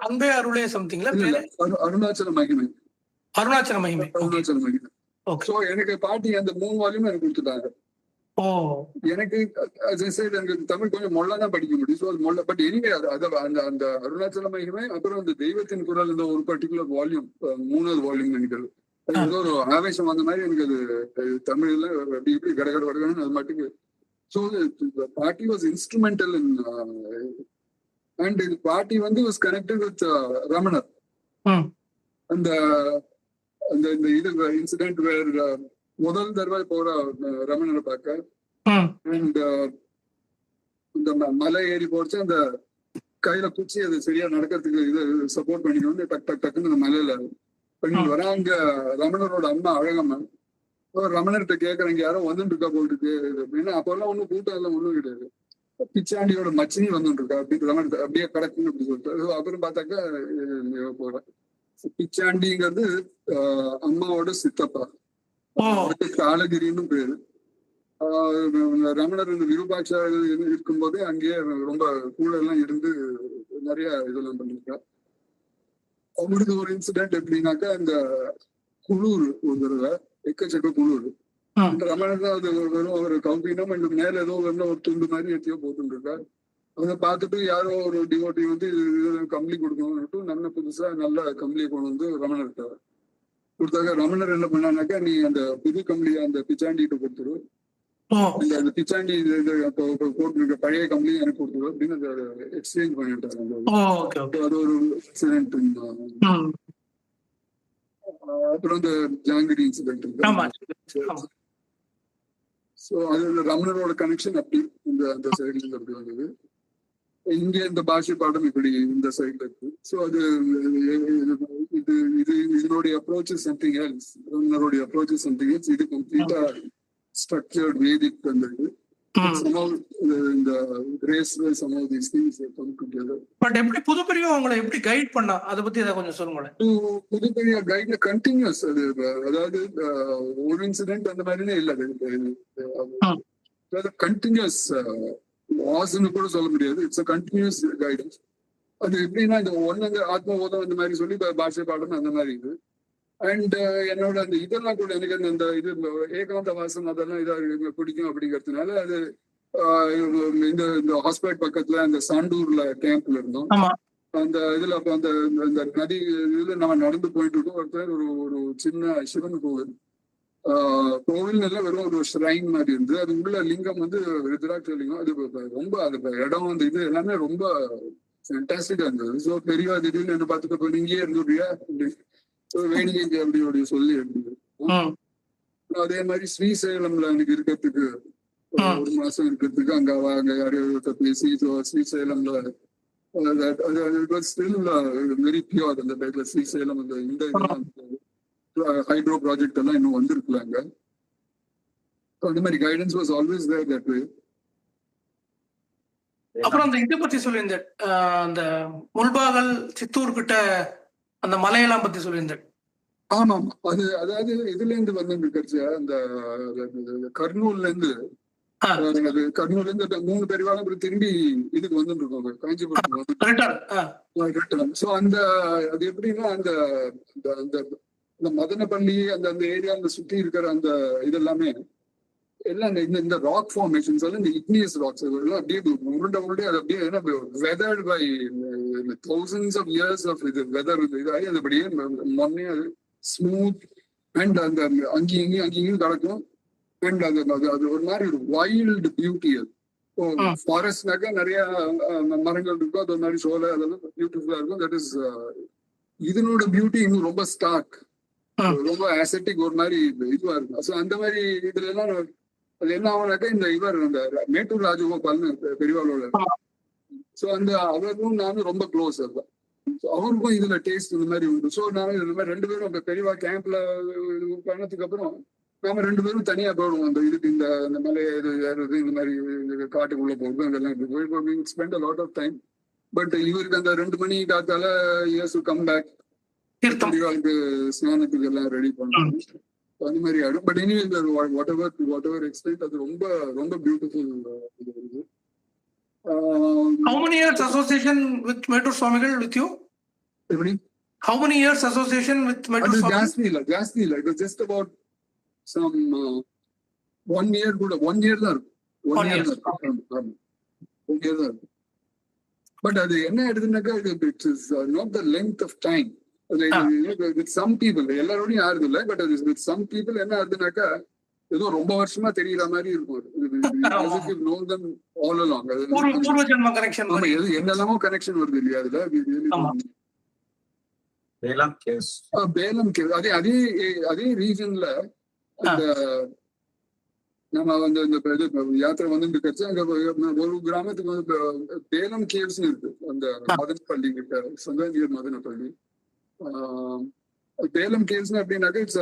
அன்பே அருளே சம்திங்ல அருணாச்சல மகிமை. அருணாச்சல மகிமை. சோ எனக்கு பாட்டி அந்த 3 வால்யூம் எனக்கு கொடுத்துட்டாங்க. எனக்கு எனக்கு தமிழ் கொஞ்சம் மொள்ளதான் படிக்க முடியும். ஸோ அது மொள்ள. பட் எனிவே அந்த அருணாச்சல மகிமை அப்புறம் அந்த தெய்வத்தின் குரல் இந்த ஒரு பர்டிகுலர் வால்யூம் 3வது வால்யூம் நினைக்கிறது. அது ஏதோ ஒரு ஆவேசம் வந்த மாதிரி எனக்கு அது தமிழ்ல அப்படி இப்படி கடகடன்னு அது மட்டுக்கு. ஸோ பாட்டி வாஸ் இன்ஸ்ட்ருமெண்டல் இன் அண்ட் பாட்டி வந்து வாஸ் கனெக்டட் வித் ரமணர். அந்த அந்த இது இன்சிடென்ட் வேர் முதல் தடவை போற ரமணரை பார்க்க அண்ட் இந்த மலை ஏறி போச்சு. அந்த கையில குச்சி அது சரியா நடக்கிறதுக்கு இது சப்போர்ட் பண்ணிக்கணும். டக்குன்னு அந்த மலையில பண்ணிட்டு வர. அங்க ரமணரோட அம்மா அழகம்மன் ரமணர்கிட்ட கேட்கறங்க யாரோ வந்துட்டு இருக்கா போட்டுருக்கு அப்படின்னா, அப்பெல்லாம் ஒன்றும் கூட்டம் எல்லாம் ஒன்றும் கிடையாது. பிச்சாண்டியோட மச்சினி வந்துட்டு இருக்கா அப்படின்னு ரமணர் அப்படியே கிடக்குன்னு அப்படி சொல்லிட்டு. அப்புறம் பார்த்தாக்கா போறேன். பிச்சாண்டிங்கிறது அம்மாவோட சித்தப்பா, காலகிரின்னு பேரு. ரமணர் விருபாட்சா இருக்கும்போதே அங்கேயே ரொம்ப கூட எல்லாம் இருந்து நிறைய இதெல்லாம் பண்ணிருக்கா. அவங்களுக்கு ஒரு இன்சிடென்ட் எப்படின்னாக்கா, இந்த குளூர் ஒரு தடவை எக்கச்சக்க குளூர். ரமணர் தான் அது வெறும் ஒரு கம்பினம் மேல ஏதோ வெறும் ஒரு துண்டு மாதிரி எத்தியோ போட்டு இருக்கா. அதை பார்த்துட்டு யாரோ ஒரு டிவோட்டி வந்து கம்பளி கொடுக்கணும்னுட்டு நல்ல புதுசா நல்ல கம்பளியை கொண்டு வந்து ரமணர்கிட்ட கொடுத்தாங்க. ரமணர் என்ன பண்ணானாக்கா, நீ அந்த புது கம்பளியை அந்த பிச்சாண்டிகிட்ட கொடுத்துரு, அந்த பிச்சாண்டி போட்டிருக்க பழைய கம்பளியும் எனக்கு கொடுத்துரு அப்படின்னு அதை எக்ஸ்சேஞ்ச் பண்ணிட்டாங்க. அது ஒரு இன்சிடென்ட். அப்புறம் இந்த ஜாங்கிரி இன்சிடென்ட் இருக்கு. ஸோ அது ரமணரோட கனெக்ஷன் அப்படி அந்த சைட்ல இருந்து வந்தது. இங்க இந்த பாஷை பாடம் இப்படி இந்த சைட்ல இருக்கு. ஸோ அது இது இது இதனுடைய அப்ரோச் சம்திங் எல்ஸ். ரமணருடைய அப்ரோச் சம்திங் எல்ஸ். இது கம்ப்ளீட்டா ஸ்ட்ரக்சர்ட் வேதிக் வந்தது. இந்த கிரேஸ்ல some of these things come together. But எப்படி புதுப்பிரிவு அவங்களை எப்படி கைட் பண்ணா, அதை பத்தி ஏதாவது கொஞ்சம் சொல்லுங்களேன். புதுப்பிரிவு கைட்ல கண்டினியூஸ் அது, அதாவது ஒரு இன்சிடென்ட் அந்த மாதிரினே இல்லை. அது கண்டினியூஸ் வாஸ்ன்னு கூட சொல்ல முடியாது. It's a continuous guidance. அது எப்படின்னா இந்த ஒன்னு ஆத்மபோதம் அந்த மாதிரி சொல்லி பாஷை பாடம் அந்த மாதிரி இது. அண்ட் என்னோட அந்த இதெல்லாம் கூட எனக்கு அந்த இது ஏகாந்த வாசம் அதெல்லாம் இதாக பிடிக்கும் அப்படிங்கிறதுனால அது இந்த ஹாஸ்பிட்டல் பக்கத்துல அந்த சாண்டூர்ல கேம்ப்ல இருந்தோம். அந்த இதுல அப்ப அந்த நதி இதுல நம்ம நடந்து போயிட்டு இருக்கோம். ஒருத்தர் ஒரு சின்ன சிவன் கோவில், கோவில் எல்லாம் வெறும் ஒரு ஷ்ரைன் மாதிரி இருந்து அது உள்ள லிங்கம் வந்து ருத்ராட்ச லிங்கம். அது ரொம்ப அந்த இடம் அந்த இது எல்லாமே ரொம்ப ஃபேண்டாஸ்டிக்கா இருந்தது. ஸோ பெரிய திடீர்னு என்ன பார்த்துட்டு நீங்கே இருந்துடுறியா அப்படி வேடிக்கை அப்படி சொல்லி இருந்தது. அதே மாதிரி ஸ்ரீசைலம்ல எனக்கு இருக்கிறதுக்கு ஒரு மாசம் இருக்கிறதுக்கு அங்க யாரையோ பேசி ஸ்ரீசைலம்ல வெரி பியூர் அந்த டைப்ல ஸ்ரீசைலம் அந்த இந்த ஹைட்ரோ ப்ராஜெக்ட் எல்லாம் இன்னும் வந்திருக்குல அங்க. அந்த மாதிரி guidance was always there that way. அப்புறம் அந்த இதை பத்தி சொல்லியிருந்தேன், அந்த முல்பாகல் சித்தூர் கிட்ட அந்த மலையெல்லாம் பத்தி சொல்லியிருந்தேன். ஆமா ஆமா, அது அதாவது இதுல இருந்து வந்து கிடைச்ச அந்த கர்னூல்ல இருந்து கர்னூல்ல இருந்து 3 பெருவாங்க அப்புறம் திரும்பி இதுக்கு வந்துட்டு இருக்கோம் காஞ்சிபுரம். சோ அந்த அது எப்படின்னா அந்த மதனப்பள்ளி அந்த ஏரியால சுத்தி இருக்கிற அந்த இதெல்லாமே எல்லாம் இந்த ராக் ஃபார்மேஷன்ஸ் எல்லாம் இந்த இக்னியஸ் ராக்ஸ் எல்லாம் அப்படியே உருண்டை அது அப்படியே weathered by thousands of years of இது வெதர் இதாகி அது அப்படியே மொன்னே அது ஸ்மூத் அண்ட் அந்த அங்கேயும் கிடக்கும். அண்ட் அது ஒரு மாதிரி ஒரு வைல்டு பியூட்டி. அது ஃபாரஸ்ட்னாக்கா நிறைய மரங்கள் இருக்கும், அது ஒரு மாதிரி சோலை அதெல்லாம் பியூட்டிஃபுல்லா இருக்கும். தட் இஸ் இதனோட பியூட்டி இன்னும் ரொம்ப ஸ்டார்க், ரொம்ப ஆசெட்டிக், ஒரு மாதிரி இதுவா இருக்கும். ஸோ அந்த மாதிரி இதுல எல்லாம் அது என்ன ஆகுனாக்கா இந்த இவர் அந்த மேட்டூர் ராஜகோபால்னு பெரியவாளோட, ஸோ அந்த அவருக்கும் நானும் ரொம்ப க்ளோஸ். அதுதான் அவருக்கும் இதுல டேஸ்ட் இந்த மாதிரி உண்டு. ஸோ நானும் இந்த மாதிரி 2 பேரும் அந்த பெரியவா கேம்ப்ல பண்ணதுக்கு அப்புறம் நாம 2 பேரும் தனியா போயிடுவோம். அந்த இதுக்கு இந்த மலை இது ஏறுறது இந்த மாதிரி காட்டுக்குள்ள போகுது அதெல்லாம் spend a lot of time. But இவருக்கு அந்த 2 மணி காத்தால இயர்ஸ் கம் பேக் பெரியவாளுக்கு ஸ்நானத்துக்கு எல்லாம் ரெடி பண்ணணும் அந்த மாதிரி ஆயிடும். பட் இனி வாட் எவர் எக்ஸ்டென்ட் அது ரொம்ப ரொம்ப பியூட்டிஃபுல் இது வருது. How many years association with Mettur Swamigal with you? How many years association with Mettur Swamigal? ஜாஸ்தி இல்ல. It was just about some 1 year கூட 1 year தான் இருக்கும். 1 year தான் இருக்கும். பட் அது என்ன ஆயிடுதுன்னாக்கா it is not the length of time. With some people எல்லாரோடையும் யாரும் இல்லை. பட் அது with some people என்ன ஆகுதுனாக்கா ஏதோ ரொம்ப வருஷமா தெரியற மாதிரி இருக்கும். என்னெல்லாமோ கனெக்ஷன் வருது இல்லையா அதுல. பேலம் கேவ் அதே ரீஜன்ல அந்த நம்ம வந்து இந்த யாத்திரை வந்து கிடைச்சு அங்க ஒரு கிராமத்துக்கு வந்து பேலம் கேவ்ஸ் இருக்கு. அந்த மதனப்பள்ளி கிட்ட சங்காந்தியர் மதனப்பள்ளி பேலம் கேவ்ஸ் அப்படின்னாக்க it's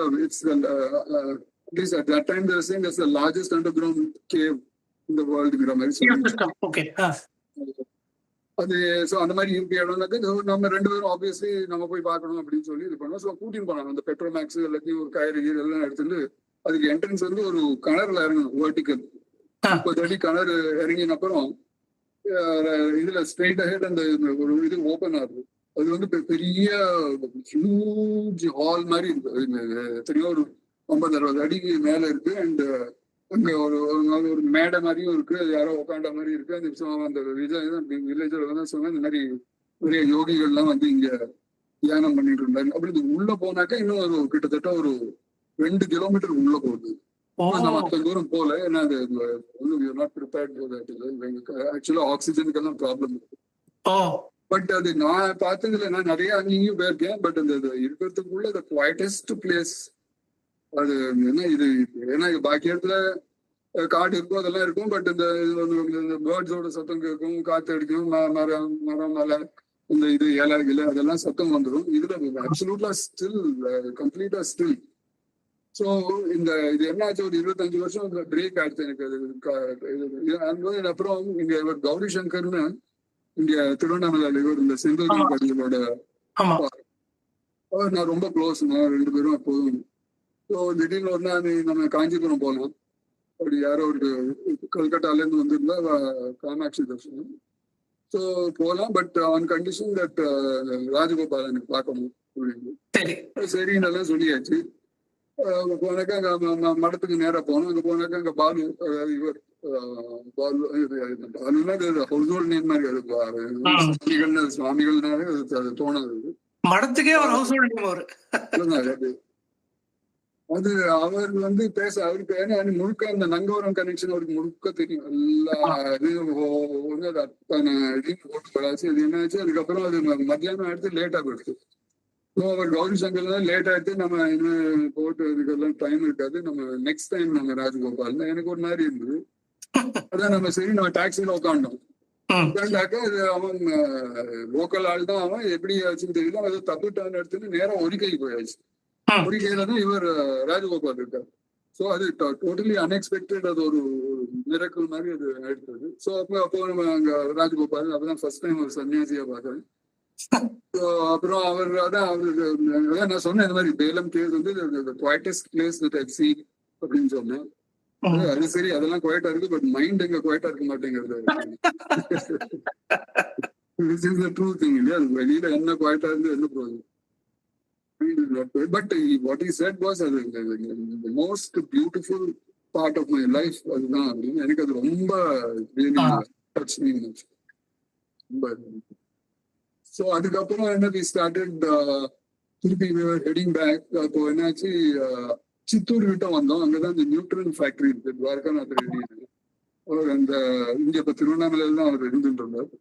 at least at that time they were saying that's the largest underground cave in the world. Okay. அது ஸோ அந்த மாதிரி இருக்க இடம்னாக்க நம்ம 2 பேரும் ஆப்வியஸ்லி நம்ம போய் பார்க்கணும் அப்படின்னு சொல்லி இது பண்ணோம். ஸோ கூட்டின்னு போனாங்க. அந்த பெட்ரோமேக்ஸ் எல்லாத்தையும் ஒரு கயிறு எல்லாம் எடுத்துட்டு அதுக்கு என்ட்ரன்ஸ் வந்து ஒரு கிணறுல இறங்கணும். வெர்டிக்கல் 30 அடி கிணறு இறங்கின அப்புறம் இதுல ஸ்ட்ரெயிட் அஹெட் அந்த ஒரு இது ஓப்பன் ஆகுது. அது வந்து பெரிய ஹியூஜ் ஹால் மாதிரி இருக்கு. எத்தனையோ ஒரு 50-60 அடிக்கு மேல இருக்கு. அண்ட் அங்க ஒரு மேடை மாதிரியும் இருக்கு, அது யாரோ உட்காண்ட மாதிரி இருக்கு. அந்த வில்லேஜோட வந்து சொன்னா இந்த மாதிரி நிறைய யோகிகள்லாம் வந்து இங்க தியானம் பண்ணிட்டு இருந்தாங்க. அப்படி இது உள்ள போனாக்கா இன்னும் ஒரு கிட்டத்தட்ட ஒரு 2 கிலோமீட்டர் உள்ள போகுது. நம்ம அத்தனை தூரம் போல, ஏன்னா அது நாட் ப்ரிப்பேர்ட். ஆக்சுவலா ஆக்சிஜனுக்கெல்லாம் ப்ராப்ளம் இருக்கு. பட் அது நான் பார்த்ததுல நான் நிறைய அங்கேயும் போயிருக்கேன். பட் அந்த இருக்கிறதுக்குள்ள த குவைட்டஸ்ட் பிளேஸ் அது என்ன இது. ஏன்னா பாக்கி இடத்துல காடு இருக்கும், அதெல்லாம் இருக்கும். பட் இந்த பேர்ட்ஸோட சத்தம் கேட்கும், காத்து அடிக்கும், மரம் மலை, இந்த இது இலை இலை அதெல்லாம் சத்தம் வந்துடும். இதுல அப்சல்யூட்லா ஸ்டில், கம்ப்ளீட்டா ஸ்டில். ஸோ இது என்னாச்சு, ஒரு 25 வருஷம் பிரேக் ஆயிடுச்சு எனக்கு அது. அப்புறம் இங்க இவர் கௌரி சங்கர்னு இங்க திருவண்ணாமலையில இவர் இந்த செந்தூர் கடிகளோட அவர் நான் ரொம்ப க்ளோஸ். நான் 2 பேரும் அப்போதும். ஸோ திடீர்னு ஒரு நாள் நம்ம காஞ்சிபுரம் போனோம். அப்படி யாரோ ஒரு கல்கட்டால இருந்து வந்திருந்தா காமாட்சி தர்ஷனம். ஸோ போகலாம், but on condition that Rajagopal எனக்கு பார்க்கணும் அப்படின்னு. சரின்னெல்லாம் சொல்லியாச்சு. போனாக்கா அங்க மடத்துக்கு நேரா போனோம். அங்க போனாக்கா அங்க பாலு, அதாவது இவர் பாலுன்னா ஹவுஸ் ஹோல்ட் நேம் மாதிரி. அது சுவாமிகள்னாலே அது தோணாது. மடத்துக்கே ஒரு ஹவுஸ் ஹோல்ட் நேம் அது அவர் வந்து பேச அவருக்கு ஏன்னா முழுக்க அந்த நங்கவரம் கனெக்ஷன் அவருக்கு முழுக்க தெரியும். எல்லா இதுவும் அது அத்தனை இதையும் போட்டு வராச்சு. அது என்னாச்சு, அதுக்கப்புறம் அது மத்தியானம் எடுத்து லேட்டா போயிடுச்சு. ஸோ அவர் கௌரி சங்கர் தான் லேட் ஆயிடுச்சு. நம்ம இன்னும் போட்டு இதுக்கெல்லாம் டைம் இருக்காது, நம்ம நெக்ஸ்ட் டைம் நம்ம ராஜகோபால். எனக்கு ஒரு மாதிரி இருந்தது. அதான் நம்ம சரி நம்ம டாக்ஸில உட்காண்டோம். உட்காண்டாக்கா அது அவன் லோக்கல் ஆள் தான். அவன் எப்படி ஆச்சுன்னு தெரியல, அது தப்பு டர்ன் எடுத்துன்னு நேரம் ஒரு கை போயாச்சு. ஒரு கையில தான் இவர் ராஜகோபால் இருக்கார். ஸோ அது டோட்டலி அன்எக்ஸ்பெக்டட். அது ஒரு மிரக்கல் மாதிரி அது எடுத்தது. ஸோ அப்போ நம்ம அங்க ராஜகோபால் அப்பதான் ஃபர்ஸ்ட் டைம் ஒரு சன்னியாசியா பார்க்கறேன். அப்புறம் அவர் அதான் அவருக்கு நான் சொன்னேன், இந்த மாதிரி பேலம் கேஸ் வந்து quietest place that I've seen அப்படின்னு சொன்னேன். அது சரி, அதெல்லாம் குவைட்டா இருக்கு, பட் மைண்ட் எங்க குவைட்டா இருக்க மாட்டேங்கிறது. This is the true thing, இல்லையா? வெளியில என்ன குவைட்டா இருந்து என்ன ப்ரோஜனம். But what he said was the most beautiful part of my life. அதுதான் அப்படின்னு எனக்கு அது ரொம்ப டச் மீ. ஸோ அதுக்கப்புறம் என்ன we started திருப்பி we were heading back. அப்போ என்னாச்சு, சித்தூர் கிட்ட வந்தோம். அங்கதான் இந்த நியூட்ரன் ஃபேக்டரி இருக்கு, துவாரகாநாத் ரெட்டி. அவர் அந்த இங்க இப்ப திருவண்ணாமலையில தான் அவர் இருந்துட்டு இருந்தார்.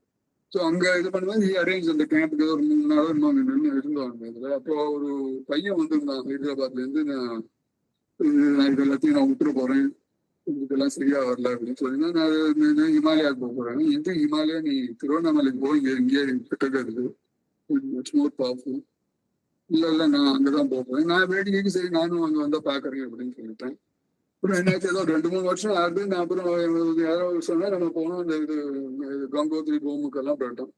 ஸோ அங்க இது பண்ணும்போது அரேஞ்ச் அந்த கேம்புக்கு ஒரு 3 நாள் நின்று இருந்தோம் இதுல. அப்போ ஒரு பையன் வந்திருந்தான் ஹைதராபாத்ல இருந்து. நான் இது எல்லாத்தையும் நான் விட்டுற போறேன், இதெல்லாம் சரியா வரல அப்படின்னு சொல்லி நான் ஹிமாலயாவுக்கு போக போறேன். எந்த ஹிமாலயா, நீ திருவண்ணாமலைக்கு போய் இங்கே கிட்டக்க இருக்கு, மச் மோர் பவர்ஃபுல். இல்ல நான் அங்கதான் போறேன். நான் வேடிக்கைக்கு சரி நானும் அங்க வந்தா பாக்குறேன் அப்படின்னு சொல்லிட்டேன். அப்புறம் என்னாச்சு, ஏதோ 2-3 வருஷம் ஆகுது. நான் அப்புறம் யாரோ சொன்னா நம்ம போனோம் இந்த இது கங்கோத்ரி கோமுக்கெல்லாம் போயிட்டோம்.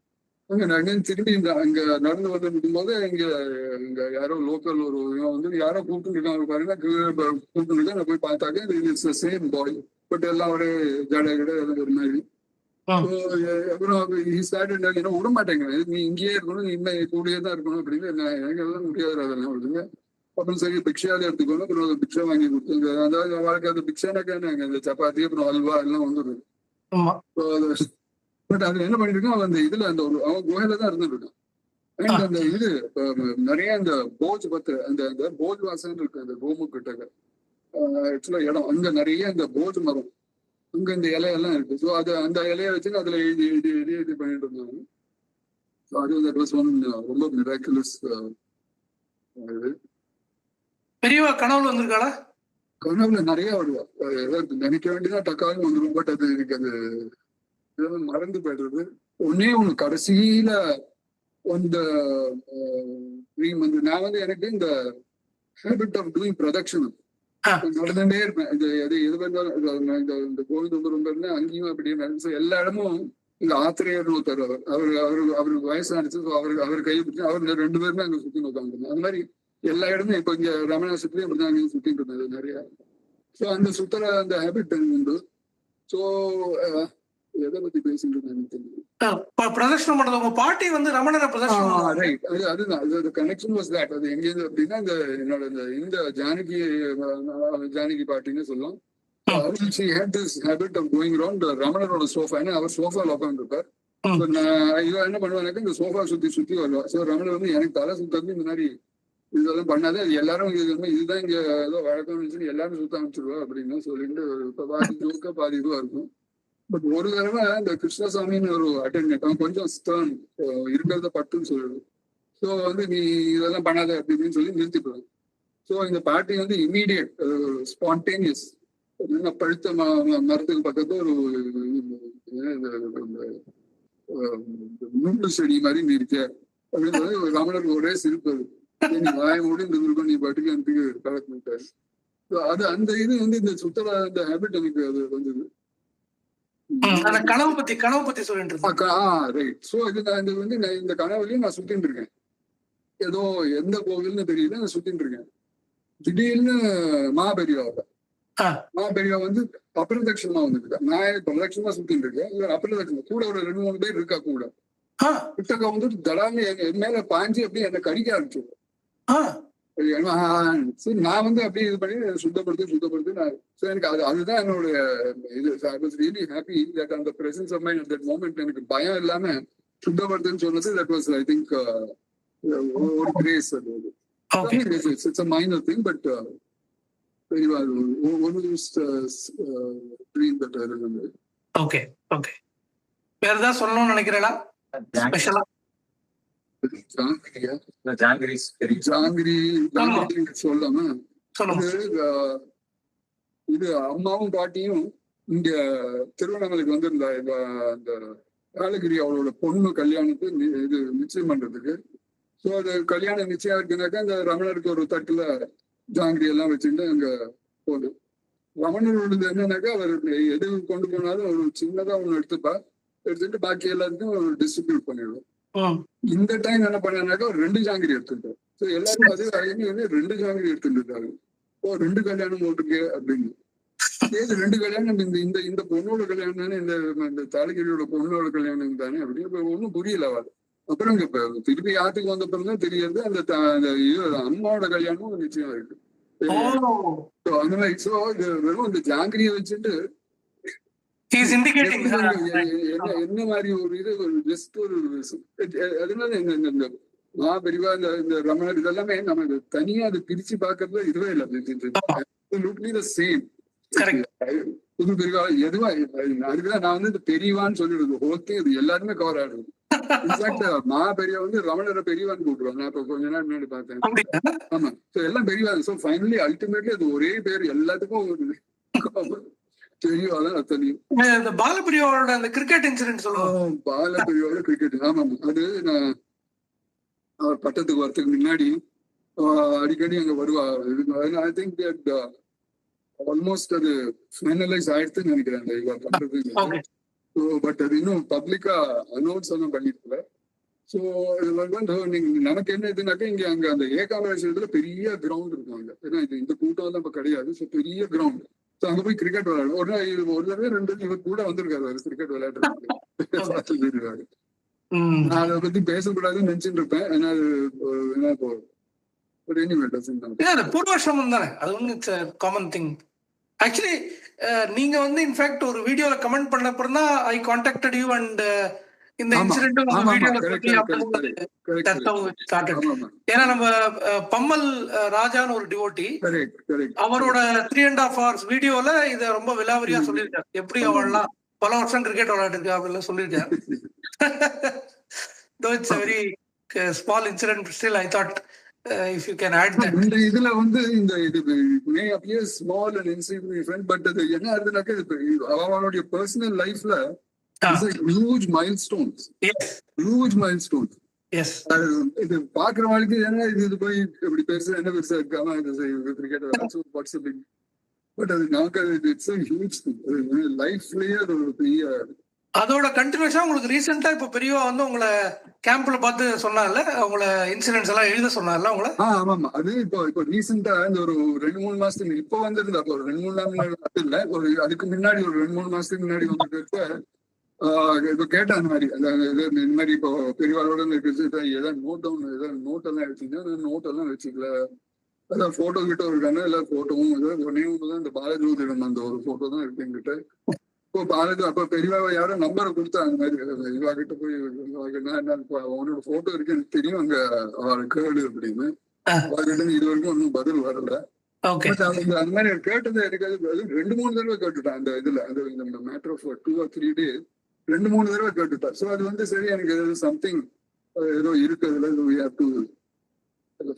அங்க திரும்பி அங்க நடந்து வந்து இருக்கும்போது இங்க யாரோ லோக்கல் ஒரு வந்து யாரோ கூப்பிட்டுருக்காங்க பாருங்க. கூப்பிட்டுருக்கா நான் போய் பார்த்தாக்க it's the same bye, but எல்லாம் ஒரு ஜட கிட எல்லாம் ஒரு மாதிரி. அப்புறம் என்ன விட மாட்டேங்க, நீ இங்கேயே இருக்கணும், நீ இன்னும் கூடயே தான் இருக்கணும் அப்படின்னு. எனக்கு எல்லாம் முடியாது அதெல்லாம் விடுங்க. அப்புறம் சரி பிக்ஷாவே எடுத்துக்கணும். அப்புறம் பிக்ஷா வாங்கி கொடுத்தாங்க. அதாவது வாழ்க்கை அந்த பிக்ஷானாக்கா அந்த சப்பாத்தி அப்புறம் அல்வா எல்லாம் வந்துடும். பட் அதுல என்ன பண்ணிருக்கான், அவன் அந்த இதுல அந்த ஒரு அவன் குகையில தான் இருந்துருக்கான். அண்ட் அந்த இது நிறைய அந்த போஜ் பத்து அந்த போஜ் வாசன் இருக்கு அந்த கோமு கிட்ட ஆக்சுவலா இடம். அங்க நிறைய அந்த போஜ் மரம், அங்க இந்த இலையெல்லாம் இருக்கு. ஸோ அது அந்த இலைய வச்சு அதுல எழுதி பண்ணிட்டு இருந்தாங்க. ஸோ அது தட் வாஸ் ஒன் ரொம்ப மிராக்குலஸ். பெரியவா கனவுல வந்திருக்காளா? கனவுல நிறைய வருவா. நினைக்க வேண்டியதான் டக்காலும் வந்துடும். பட் அது எனக்கு அது மறந்து போயிடுறது. ஒன்னே ஒண்ணு கடைசியில அந்த ட்ரீம் வந்து நான் வந்து எனக்கு இந்த ஹேபிட் ஆஃப் டூயிங் ப்ரொடக்ஷன் நடந்துட்டே இருப்பேன். எது பண்ணாலும் இந்த கோவிந்தபுரம் இருந்தா அங்கேயும் அப்படியே நடந்து எல்லா இடமும். இங்க ஆத்திரேயர்னு ஒருத்தர், அவருக்கு வயசானிச்சு. அவர் கையை பிடிச்சி அவர் 2 பேருமே அங்க சுத்தி உட்காந்துருந்தோம். அந்த மாதிரி எல்லா இடமும் இப்ப இங்க ரமணாசத்துலயும் அப்படிதான் அங்கேயும் சுத்திட்டு இருந்தது நிறைய. ஸோ அந்த சுத்தர அந்த ஹேபிட் உண்டு. ஸோ எதை பத்தி பேசிட்டு இருந்தேன், பிரதர்ஷனம் பண்றது உங்க பாட்டி வந்து ரமணரை பிரதர்ஷனம். ரைட், அதுதான் கனெக்ஷன் வாஸ் தட். அது எங்கேருந்து அப்படின்னா இந்த என்னோட இந்த ஜானகி பாட்டின்னு சொல்லலாம். she had this habit of going around ரமணரோட சோஃபா, ஏன்னா அவர் சோஃபால உட்காந்துருப்பார். நான் இவன் என்ன பண்ணுவாங்க, இந்த சோஃபா சுத்தி சுத்தி வருவான். ஸோ ரமணர் வந்து எனக்கு தலை சுத்தது இந்த மாதிரி இதெல்லாம் பண்ணாது, அது எல்லாரும் இதுதான் இங்க ஏதோ வழக்கம்னு சொல்லி எல்லாரும் சுத்த அமைச்சிருவா அப்படின்னு சொல்லிட்டு பாதி ஜோக்கா பாதி இதுவா இருக்கும். பட் ஒரு தடவை இந்த கிருஷ்ணசாமின்னு ஒரு அட்டெண்டன்ட், அவன் கொஞ்சம் ஸ்டர்ன், இருக்கிறத பட்டுன்னு சொல்லுது. ஸோ வந்து நீ இதெல்லாம் பண்ணாத அப்படின்னு சொல்லி நிறுத்திப்படுவாங்க. ஸோ இந்த பாட்டி வந்து இம்மீடியட் ஸ்பான்டேனியஸ், பழுத்த மரத்துக்கு பக்கத்துல ஒரு நுண்டு செடி மாதிரி நீ இருக்க அப்படின்னு ரமணருக்கு ஒரே சிரிப்பு. நீ வாய முடிந்து இருக்கும், நீ பாட்டுக்கு எனக்கு கலக்கிட்டாரு. அது அந்த இது வந்து இந்த சுத்தரா இந்த ஹேபிட் எனக்கு அது வந்தது. கனவு பத்தி சொல்லிட்டு ரைட். சோ இது நான் வந்து இந்த கனவுலயும் நான் சுத்தின்னு இருக்கேன். ஏதோ எந்த கோவில்னு தெரியல, நான் சுத்தின்னு இருக்கேன். திடீர்னு பெரியவா வந்து அப்பிரதட்சணமா வந்துருக்கா. நான் பிரதட்சணமா சுத்தின்னு இருக்கேன், இவர் அப்பிரதட்சணம் கூட ஒரு 2-3 பேர் இருக்கா கூட. கிட்டக்க வந்து தடான்னு என் மேல பாஞ்சு அப்படியே என்னை கடிக்க ஆரம்பிச்சு. நான் வந்து அப்படியே இது பண்ணி சுத்தப்படுத்தி எனக்கு அதுதான் என்னோட இது. I was really happy that அந்த presence of mind at that moment எனக்கு பயம் இல்லாம சுத்தப்படுத்துன்னு சொன்னது, தட் வாஸ் ஐ திங்க் ஒரு கிரேஸ். அது it's a minor thing, but very well one dream that I remember. Okay வேற ஏதாவது சொல்லணும்னு நினைக்கிறேனா ஸ்பெஷலா? ஜாங்கிரி சொல்லாம இது அம்மாவும் பாட்டியும் இங்க திருவண்ணாமலைக்கு வந்திருந்தா இந்த காலகிரி அவளோட பொண்ணு கல்யாணத்துக்கு இது நிச்சயம் பண்றதுக்கு. ஸோ அது கல்யாணம் நிச்சயம் இருக்குனாக்கா அந்த ரமணருக்கு ஒரு தட்டுல ஜாங்கிரி எல்லாம் வச்சுட்டு அங்க போகுது. ரமணரோடது என்னன்னாக்கா அவர் எது கொண்டு போனாலும் ஒரு சின்னதா ஒண்ணு எடுத்துட்டு பாக்கி எல்லாருக்கும் டிஸ்ட்ரிபியூட் பண்ணிடுவோம். இந்த டைம் என்ன பண்ணாக்கா ஒரு 2 ஜாங்கிரி எடுத்துட்டாரு. ஸோ எல்லாரும் அது வந்து 2 ஜாங்கிரி எடுத்துட்டாரு. 2 கல்யாணம் போட்டுருக்கு அப்படின்னு. 2 கல்யாணம் இந்த இந்த பொண்ணோட கல்யாணம் தானே, இந்த தாலகிரியோட பொண்ணோட கல்யாணம் தானே அப்படின்னு ஒன்னும் புரியல அவள். அப்புறம் இங்க திருப்பி ஆத்துக்கு வந்த பிறகுதான் தெரியாது அந்த அம்மாவோட கல்யாணமும் நிச்சயம் இருக்கு. அந்த மாதிரி ஸோ இது வெறும் இந்த ஜாங்கிரியை வச்சுட்டு என்ன மாதிரி ஒரு இது ஜஸ்ட் ஒரு அதனால இந்த பெரியவா இந்த ரமணர் இதெல்லாமே நம்ம தனியா அதை பிரிச்சு பாக்குறதுல இதுவே இல்லை. சேம் புது பெரியவா எதுவா அதுக்குதான் நான் வந்து இந்த பெரியவான்னு சொல்லிடுறது. ஓகே, இது எல்லாருமே கவர் ஆடுறது. இன்ஃபேக்ட் பெரியவா வந்து ரமணரை பெரியவான்னு கூப்பிடுவாங்க. நான் இப்ப கொஞ்ச நேரம் முன்னாடி பார்த்தேன். ஆமா, எல்லாம் பெரியவா. ஸோ ஃபைனலி அல்டிமேட்லி அது ஒரே பேர் எல்லாத்துக்கும் பெரியவாதான் தெரியும். பாலபிரியாவோட அந்த கிரிக்கெட் இன்சிடென்ட் சொல்லுவோம். பாலபிரியாவோட கிரிக்கெட், ஆமா, அது நான் அவர் பட்டத்துக்கு வரதுக்கு முன்னாடி அடிக்கடி அங்க வருவா. ஐ திங்க் தட் ஆல்மோஸ்ட் அது ஃபைனலைஸ் ஆயிடுச்சுன்னு நினைக்கிறேன் இவ பண்றது. பட் அது இன்னும் பப்ளிக்கா அனௌன்ஸ் எல்லாம் பண்ணிருக்கல. ஸோ நமக்கு என்ன இதுனாக்கா இங்க அங்க அந்த ஏகாம்பரேஸ்வரத்துல பெரிய கிரவுண்ட் இருக்கும் அங்க. ஏன்னா இந்த கூட்டம் எல்லாம் இப்ப கிடையாது. ஸோ பெரிய கிரவுண்ட். ஸோ அங்க போய் கிரிக்கெட் விளையாடும். ஒரு தடவை 2 இவர் கூட வந்திருக்காரு கிரிக்கெட் விளையாடுறாரு. நான் அதை பத்தி பேசக்கூடாதுன்னு நினைச்சுட்டு இருப்பேன். ஏன்னா அது என்ன இப்போ பூர்வாசிரமம் தானே, அது ஒன்றும் காமன் திங். ஆக்சுவலி நீங்க வந்து இன்ஃபேக்ட் ஒரு வீடியோல கமெண்ட் பண்ண அப்புறம் தான் ஐ கான்டாக்டட் யூ அண்ட் இந்த இன்சிடென்ட் ஏன்னா நம்ம பம்மல் ராஜான்னு ஒரு டிவோட்டி, அவரோட 3.5 hours வீடியோல இத ரொம்ப விலாவரியா சொல்லியிருக்காரு. எப்படி அவள்லாம் பல வருஷம் கிரிக்கெட் விளையாட்டு அப்படின்னு சொல்லியிருக்காரு. It's very small incident, still I thought if you can add that. இந்த இதுல வந்து இந்த இது may appear small and insignificant, but அது என்ன ஆகுதுனாக்கா அவளுடைய பர்சனல் லைஃப்ல it's a huge milestones. Yes, huge milestones. Yes. இது பாக்குறவங்களுக்கு என்ன இது போய் இப்படி பெருசா என்ன பெருசா இருக்காம கிரிக்கெட் வாட்ஸ் பிக், பட் அது நமக்கு இட்ஸ் a huge thing. லைஃப்லயே அது ஒரு பெரிய அதோட கண்டினியூஷா உங்களுக்கு ரீசெண்டா இப்ப பெரியவா வந்து உங்களை கேம்ப்ல பார்த்து சொன்னால, உங்களை இன்சிடென்ட்ஸ் எல்லாம் எழுத சொன்னால உங்களை? ஆமா, அது இப்போ ரீசெண்டா இந்த ஒரு 2-3 மாசத்துக்கு இப்போ வந்திருந்தா, ஒரு 2-3 நாள் இல்ல, ஒரு அதுக்கு முன்னாடி ஒரு 2-3 மாசத்துக்கு முன்னாடி வந்துட்டு இப்போ கேட்டேன் அந்த மாதிரி இந்த மாதிரி இப்போ பெரியவாளோட ஏதாவது நோட் டவுன் ஏதாவது நோட் எல்லாம் எடுத்தீங்கன்னா நோட் எல்லாம் வச்சுக்கல அதான் போட்டோ கிட்ட இருக்காங்க, எல்லா போட்டோவும் ஒன்னே ஒண்ணுதான் இந்த பாலஜோதிடம் அந்த ஒரு போட்டோ தான் இருக்கு என்கிட்ட. இப்போ பாலாஜி அப்ப பெரியவா யாரும் நம்பரை கொடுத்தா அந்த மாதிரி இவா கிட்ட போய் அவனோட போட்டோ இருக்கு எனக்கு தெரியும் அங்க அவரை கேடு அப்படின்னு. அவர்கிட்ட இது வரைக்கும் ஒன்றும் பதில் வரல. அந்த மாதிரி கேட்டது எனக்கு அது 2-3 தடவை கேட்டுட்டான் அந்த இதுல அது இந்த மேட்டர் ஆஃப் 2 or 3 days 2-3 தடவை கேட்டுட்டான். ஸோ அது வந்து சரி எனக்கு சம்திங் ஏதோ இருக்கு அதுல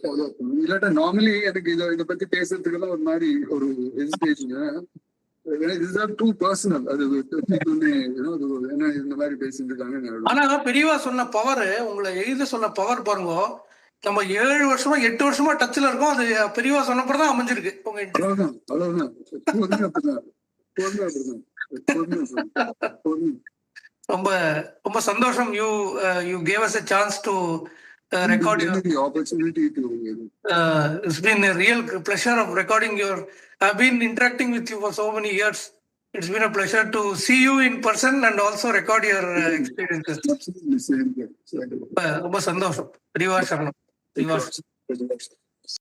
ஃபாலோ பண்ணணும். இல்லாட்டா நார்மலி எனக்கு இதை பத்தி பேசுறதுக்கெல்லாம் ஒரு மாதிரி ஒரு ஹெசிடேஷன். டூ பர்சனல் அது என்ன இந்த மாதிரி பேசிட்டு இருக்காங்க. ஆனா பெரியவா சொன்ன பவர், உங்களை எழுத சொன்ன பவர் பாருங்க, நம்ம 7 வருஷமா 8 வருஷமா டச்ல இருக்கோம். அது பெரியவா சொன்னப்பதான் அமைஞ்சிருக்கு. அவ்வளவுதான் அவ்வளவுதான் ரொம்ப ரொம்ப சந்தோஷம். You gave us a chance to record the opportunity to it's been a real pleasure of recording I've been interacting with you for so many years. It's been a pleasure to see you in person and also record your experiences. Absolutely same. ரொம்ப சந்தோஷம். பெரியவா சரணம்.